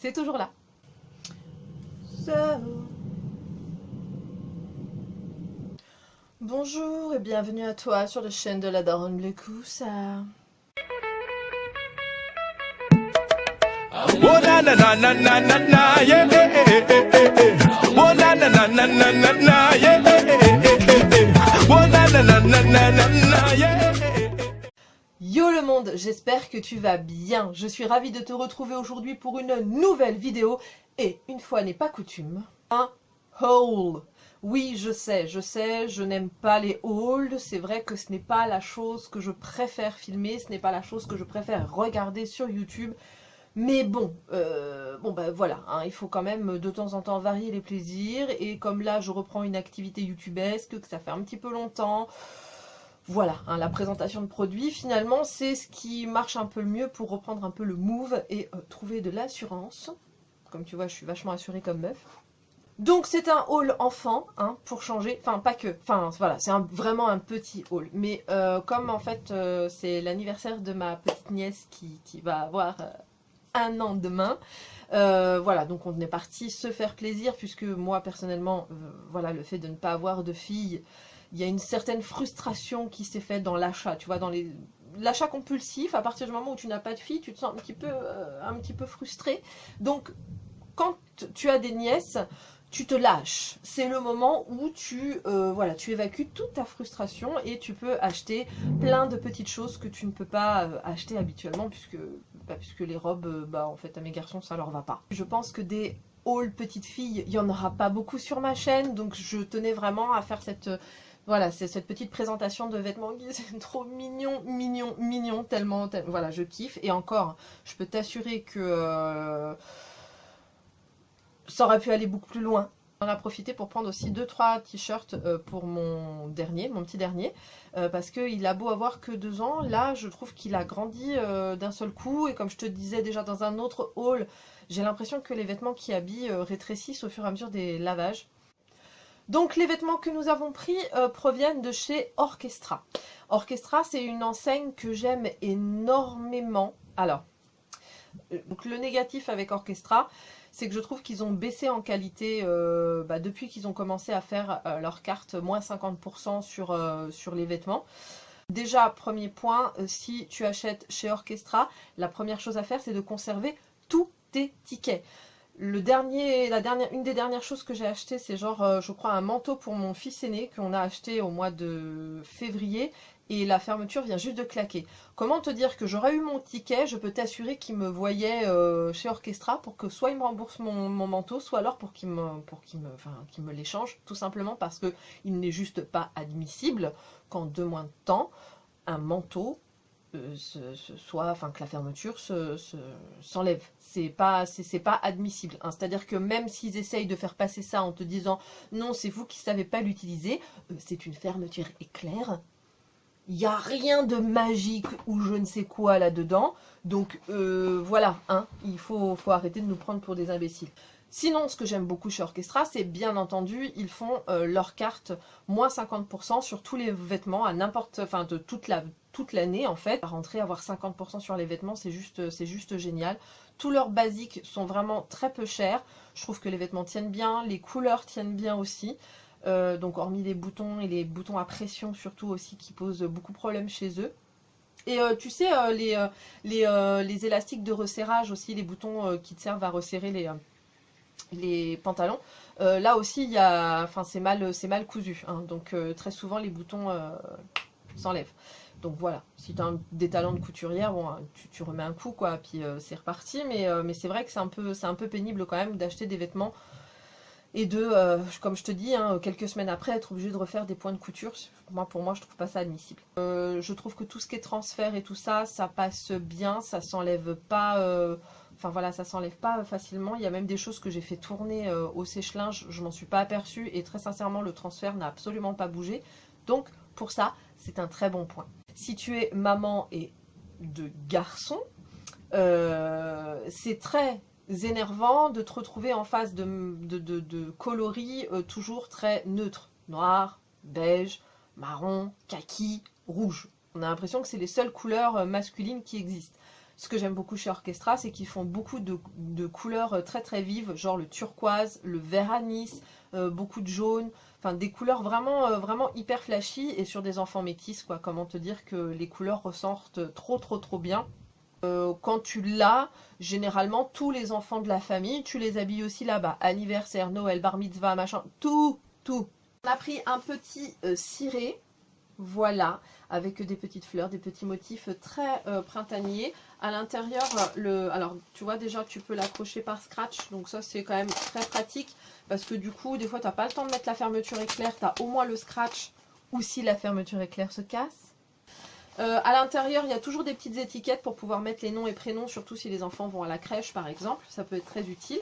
c'est toujours là. So... Bonjour et bienvenue à toi sur la chaîne de la Daronne Blécoussa. Oh na na na na na na na yeah oh na na na na na na na yeah oh na na na na na na na yeah. Yo le monde, j'espère que tu vas bien. Je suis ravie de te retrouver aujourd'hui pour une nouvelle vidéo et une fois n'est pas coutume, un haul. Oui, je sais, je n'aime pas les hauls, c'est vrai que ce n'est pas la chose que je préfère filmer, ce n'est pas la chose que je préfère regarder sur YouTube. Mais bon, bah voilà, hein, il faut quand même de temps en temps varier les plaisirs. Et comme là, je reprends une activité youtubesque, que ça fait un petit peu longtemps. Voilà, hein, la présentation de produits, finalement, c'est ce qui marche un peu le mieux pour reprendre un peu le move et trouver de l'assurance. Comme tu vois, je suis vachement assurée comme meuf. Donc c'est un haul enfant, hein, pour changer, enfin pas que, enfin voilà, c'est vraiment un petit haul. Mais comme en fait, c'est l'anniversaire de ma petite nièce qui va avoir... 1 an demain. Voilà, donc on est parti se faire plaisir, puisque moi personnellement, voilà, le fait de ne pas avoir de fille, il y a une certaine frustration qui s'est faite dans l'achat, tu vois, dans l'achat compulsif. À partir du moment où tu n'as pas de fille, tu te sens un petit peu frustré. Donc quand tu as des nièces, tu te lâches. C'est le moment où voilà, tu évacues toute ta frustration et tu peux acheter plein de petites choses que tu ne peux pas acheter habituellement, puisque les robes, en fait, à mes garçons, ça leur va pas. Je pense que des hauls petites filles, il n'y en aura pas beaucoup sur ma chaîne, donc je tenais vraiment à faire voilà, c'est cette petite présentation de vêtements qui c'est trop mignon, tellement, voilà, je kiffe. Et encore, je peux t'assurer que ça aurait pu aller beaucoup plus loin. On a profité pour prendre aussi 2-3 t-shirts pour mon petit dernier, parce qu'il a beau avoir que 2 ans, là je trouve qu'il a grandi d'un seul coup, et comme je te disais déjà dans un autre haul, j'ai l'impression que les vêtements qui habillent rétrécissent au fur et à mesure des lavages. Donc les vêtements que nous avons pris proviennent de chez Orchestra. Orchestra, c'est une enseigne que j'aime énormément. Alors, donc le négatif avec Orchestra, c'est que je trouve qu'ils ont baissé en qualité depuis qu'ils ont commencé à faire leur carte moins 50% sur les vêtements. Déjà, premier point, si tu achètes chez Orchestra, la première chose à faire, c'est de conserver tous tes tickets. Une des dernières choses que j'ai acheté, c'est genre, je crois, un manteau pour mon fils aîné qu'on a acheté au mois de février. Et la fermeture vient juste de claquer. Comment te dire que j'aurais eu mon ticket, je peux t'assurer qu'il me voyait chez Orchestra pour que soit il me rembourse mon manteau, soit alors pour qu'il me l'échange, tout simplement parce que il n'est juste pas admissible qu'en 2 mois de temps, un manteau que la fermeture s'enlève. C'est pas admissible, hein. C'est-à-dire que même s'ils essayent de faire passer ça en te disant non, c'est vous qui savez pas l'utiliser, c'est une fermeture éclair. Il n'y a rien de magique ou je ne sais quoi là-dedans. Donc voilà, hein, il faut arrêter de nous prendre pour des imbéciles. Sinon, ce que j'aime beaucoup chez Orchestra, c'est bien entendu, ils font leur carte moins 50% sur tous les vêtements, de toute l'année en fait. À rentrer, avoir 50% sur les vêtements, c'est juste génial. Tous leurs basiques sont vraiment très peu chers. Je trouve que les vêtements tiennent bien, les couleurs tiennent bien aussi. Donc hormis les boutons et les boutons à pression surtout aussi qui posent beaucoup de problèmes chez eux. Et tu sais, les élastiques de resserrage aussi, les boutons qui te servent à resserrer les pantalons, là aussi c'est mal cousu, hein, donc très souvent les boutons s'enlèvent. Donc voilà, si tu as des talents de couturière, bon, tu remets un coup quoi, puis c'est reparti, mais c'est vrai que c'est un peu pénible quand même d'acheter des vêtements et comme je te dis, hein, quelques semaines après, être obligé de refaire des points de couture, pour moi, je trouve pas ça admissible. Je trouve que tout ce qui est transfert et tout ça, ça passe bien, ça s'enlève pas, voilà, ça s'enlève pas facilement. Il y a même des choses que j'ai fait tourner au sèche-linge, je m'en suis pas aperçue, et très sincèrement, le transfert n'a absolument pas bougé. Donc, pour ça, c'est un très bon point. Si tu es maman et de garçon, c'est très énervant de te retrouver en face de coloris toujours très neutres. Noir, beige, marron, kaki, rouge. On a l'impression que c'est les seules couleurs masculines qui existent. Ce que j'aime beaucoup chez Orchestra, c'est qu'ils font beaucoup de couleurs très très vives, genre le turquoise, le vert anis, beaucoup de jaune, enfin des couleurs vraiment, vraiment hyper flashy, et sur des enfants métis, quoi. Comment te dire que les couleurs ressortent trop bien. Quand tu l'as, généralement tous les enfants de la famille, tu les habilles aussi là-bas. Anniversaire, Noël, bar mitzvah, machin, tout. On a pris un petit ciré. Voilà, avec des petites fleurs, des petits motifs très printaniers. À l'intérieur, alors tu vois déjà, tu peux l'accrocher par scratch, donc ça c'est quand même très pratique, parce que du coup, des fois, tu n'as pas le temps de mettre la fermeture éclair, tu as au moins le scratch, ou si la fermeture éclair se casse. À l'intérieur, il y a toujours des petites étiquettes pour pouvoir mettre les noms et prénoms, surtout si les enfants vont à la crèche par exemple, ça peut être très utile.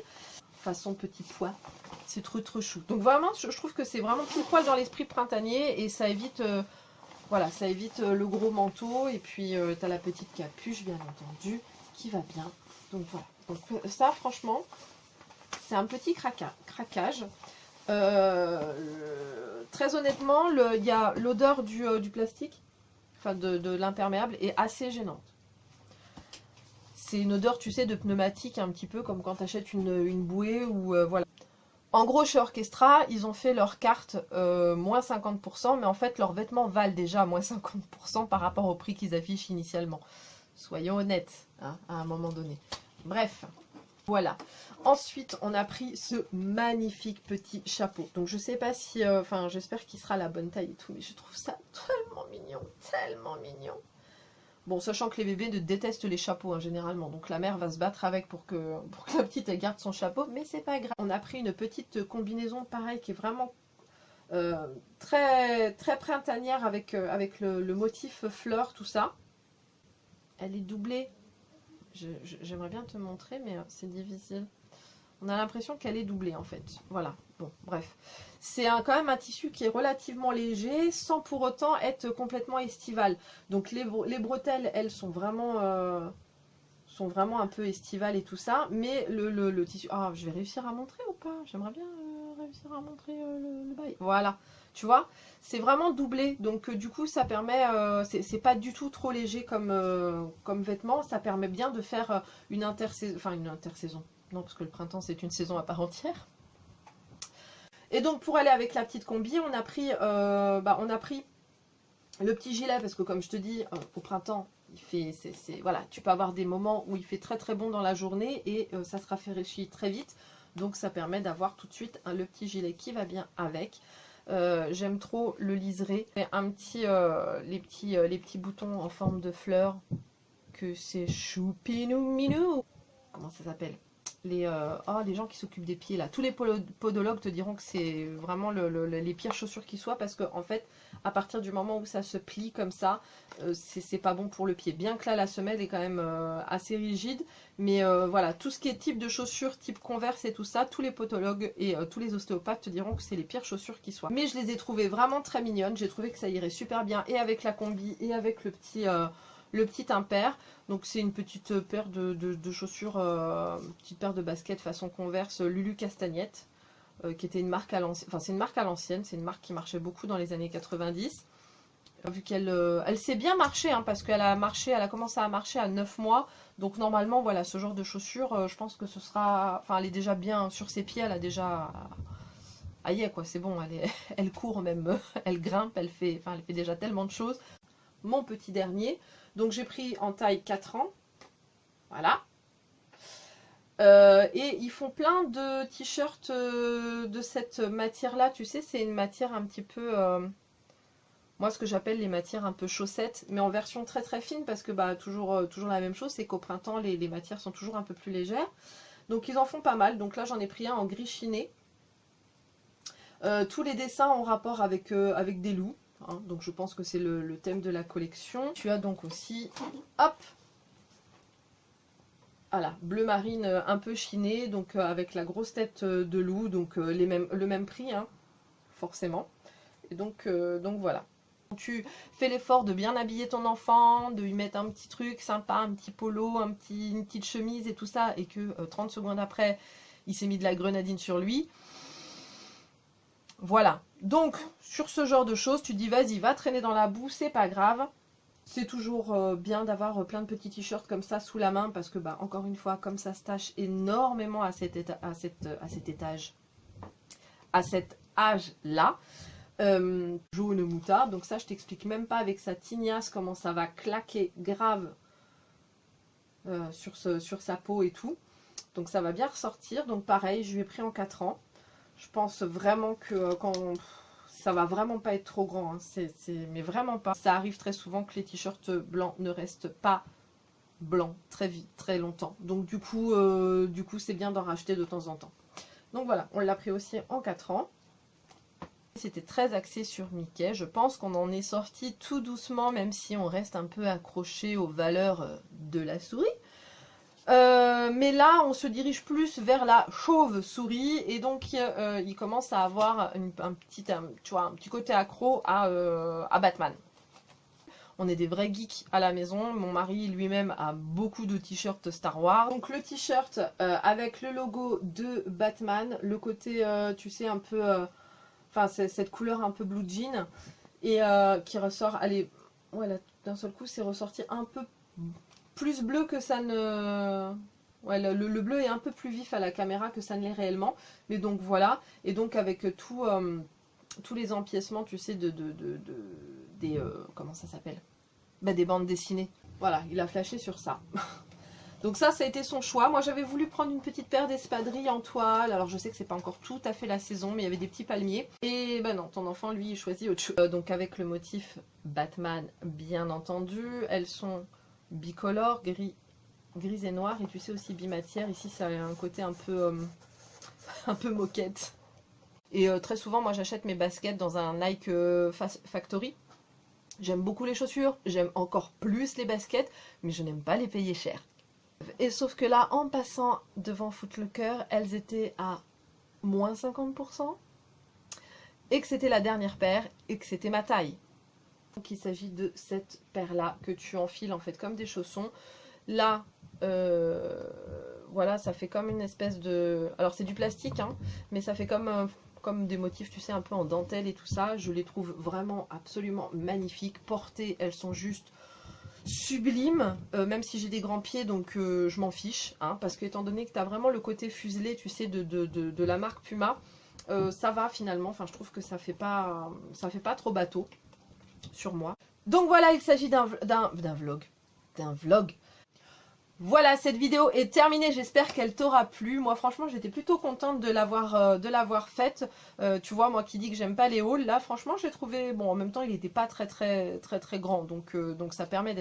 Façon petit pois, c'est trop chou. Donc vraiment, je trouve que c'est vraiment petit poil dans l'esprit printanier, et ça évite... voilà, ça évite le gros manteau, et puis tu as la petite capuche, bien entendu, qui va bien. Donc voilà, donc ça franchement, c'est un petit craquage. Très honnêtement, il y a l'odeur du plastique, enfin de l'imperméable, est assez gênante. C'est une odeur, tu sais, de pneumatique, un petit peu comme quand tu achètes une bouée, ou voilà. En gros, chez Orchestra, ils ont fait leur carte moins 50%, mais en fait, leurs vêtements valent déjà moins 50% par rapport au prix qu'ils affichent initialement. Soyons honnêtes, hein, à un moment donné. Bref, voilà. Ensuite, on a pris ce magnifique petit chapeau. Donc, je sais pas si... Enfin, j'espère qu'il sera la bonne taille et tout, mais je trouve ça tellement mignon, tellement mignon. Bon, sachant que les bébés détestent les chapeaux, hein, généralement. Donc la mère va se battre avec pour que la petite elle garde son chapeau. Mais c'est pas grave. On a pris une petite combinaison pareil qui est vraiment très printanière avec le motif fleur, tout ça. Elle est doublée. J'aimerais bien te montrer, mais c'est difficile. On a l'impression qu'elle est doublée en fait. Voilà. Bon, bref. C'est quand même un tissu qui est relativement léger, sans pour autant être complètement estival. Donc les bretelles, elles, sont vraiment un peu estivales et tout ça. Mais le tissu... Ah, je vais réussir à montrer ou pas? J'aimerais bien réussir à montrer le bail. Voilà. Tu vois, c'est vraiment doublé. Donc du coup, ça permet... c'est pas du tout trop léger comme vêtement. Ça permet bien de faire une intersaison. Enfin, une intersaison. Non, parce que le printemps, c'est une saison à part entière. Et donc, pour aller avec la petite combi, on a pris le petit gilet, parce que comme je te dis, au printemps, il fait, voilà, tu peux avoir des moments où il fait très bon dans la journée, et ça se rafraîchit très vite. Donc, ça permet d'avoir tout de suite le petit gilet qui va bien avec. J'aime trop le liseré. Et les petits boutons en forme de fleurs, que c'est choupinou minou. Comment ça s'appelle? Les gens qui s'occupent des pieds là, tous les podologues te diront que c'est vraiment les pires chaussures qui soient, parce que en fait à partir du moment où ça se plie comme ça, c'est pas bon pour le pied, bien que là la semelle est quand même assez rigide, mais voilà, tout ce qui est type de chaussures, type Converse et tout ça, tous les podologues et tous les ostéopathes te diront que c'est les pires chaussures qui soient. Mais je les ai trouvées vraiment très mignonnes, j'ai trouvé que ça irait super bien et avec la combi et avec le petit impair. Donc c'est une petite paire de chaussures, petite paire de baskets façon Converse Lulu Castagnette, qui était une marque à l'ancienne. Enfin, c'est une marque à l'ancienne, c'est une marque qui marchait beaucoup dans les années 90. Vu qu'elle elle s'est bien marché, hein, parce qu'elle a commencé à marcher à 9 mois. Donc normalement, voilà, ce genre de chaussures, je pense que ce sera... Enfin, elle est déjà bien sur ses pieds, elle a déjà... Aïe, quoi, c'est bon, elle court même, elle grimpe, elle fait déjà tellement de choses. Mon petit dernier... Donc j'ai pris en taille 4 ans, voilà. Et ils font plein de t-shirts de cette matière-là. Tu sais, c'est une matière un petit peu... moi, ce que j'appelle les matières un peu chaussettes, mais en version très fine, parce que bah, toujours la même chose, c'est qu'au printemps, les matières sont toujours un peu plus légères. Donc ils en font pas mal. Donc là, j'en ai pris un en gris chiné. Tous les dessins ont rapport avec des loups. Hein, donc je pense que c'est le thème de la collection. Tu as donc aussi, hop, voilà, bleu marine un peu chiné, donc avec la grosse tête de loup, donc le même prix, hein, forcément. Et donc voilà. Tu fais l'effort de bien habiller ton enfant, de lui mettre un petit truc sympa, un petit polo, une petite chemise et tout ça, et que 30 secondes après, il s'est mis de la grenadine sur lui. Voilà, donc sur ce genre de choses, tu dis vas-y, va traîner dans la boue, c'est pas grave. C'est toujours bien d'avoir plein de petits t-shirts comme ça sous la main parce que, bah, encore une fois, comme ça se tâche énormément à cet âge-là. Jaune moutarde, donc ça je t'explique même pas avec sa tignasse comment ça va claquer grave sur sa peau et tout. Donc ça va bien ressortir. Donc pareil, je lui ai pris en 4 ans. Je pense vraiment que ça va vraiment pas être trop grand, hein. Mais vraiment pas. Ça arrive très souvent que les t-shirts blancs ne restent pas blancs très vite, très longtemps. Donc du coup c'est bien d'en racheter de temps en temps. Donc voilà, on l'a pris aussi en 4 ans. C'était très axé sur Mickey. Je pense qu'on en est sorti tout doucement, même si on reste un peu accroché aux valeurs de la souris. Mais là, on se dirige plus vers la chauve-souris. Et donc, il commence à avoir un petit côté accro à Batman. On est des vrais geeks à la maison. Mon mari lui-même a beaucoup de t-shirts Star Wars. Donc le t-shirt avec le logo de Batman. Le côté, tu sais, un peu... Enfin, c'est cette couleur un peu blue jean et qui ressort, allez, voilà, d'un seul coup, c'est ressorti un peu plus bleu que ça ne... Ouais, le bleu est un peu plus vif à la caméra que ça ne l'est réellement. Mais donc voilà, et donc avec tous les empiècements, tu sais, des comment ça s'appelle? Bah, des bandes dessinées. Voilà, il a flashé sur ça. Donc ça a été son choix. Moi, j'avais voulu prendre une petite paire d'espadrilles en toile. Alors, je sais que c'est pas encore tout à fait la saison, mais il y avait des petits palmiers. Et ben non, ton enfant, lui, il choisit autre chose. Donc, avec le motif Batman, bien entendu. Elles sont bicolores, gris et noir. Et tu sais aussi bimatière. Ici, ça a un côté un peu moquette. Et très souvent, moi, j'achète mes baskets dans un Nike Factory. J'aime beaucoup les chaussures. J'aime encore plus les baskets. Mais je n'aime pas les payer cher. Et sauf que là, en passant devant Foot Locker, elles étaient à moins 50%. Et que c'était la dernière paire et que c'était ma taille. Donc il s'agit de cette paire-là que tu enfiles en fait comme des chaussons. Là, voilà, ça fait comme une espèce de... Alors c'est du plastique, hein, mais ça fait comme des motifs, tu sais, un peu en dentelle et tout ça. Je les trouve vraiment absolument magnifiques. Portées, elles sont juste... sublime, même si j'ai des grands pieds, donc je m'en fiche, hein, parce que étant donné que tu as vraiment le côté fuselé, tu sais, de la marque Puma, ça va finalement, enfin je trouve que ça fait pas trop bateau sur moi. Donc voilà, il s'agit d'un vlog. Voilà, cette vidéo est terminée, j'espère qu'elle t'aura plu. Moi franchement j'étais plutôt contente de l'avoir faite. Tu vois, moi qui dis que j'aime pas les hauls, là franchement j'ai trouvé, bon en même temps il n'était pas très grand, donc ça permet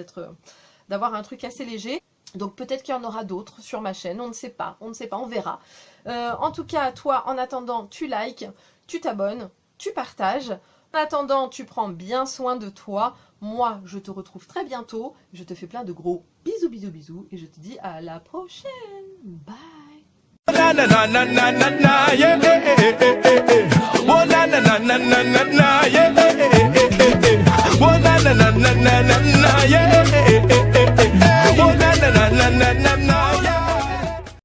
d'avoir un truc assez léger. Donc peut-être qu'il y en aura d'autres sur ma chaîne, on ne sait pas, on verra. En tout cas, toi en attendant tu likes, tu t'abonnes, tu partages. En attendant, tu prends bien soin de toi. Moi, je te retrouve très bientôt. Je te fais plein de gros bisous et je te dis à la prochaine. Bye. Na na na na na na na yeah oh na na na na na na na yeah oh na na na na na na yeah oh na na na na na na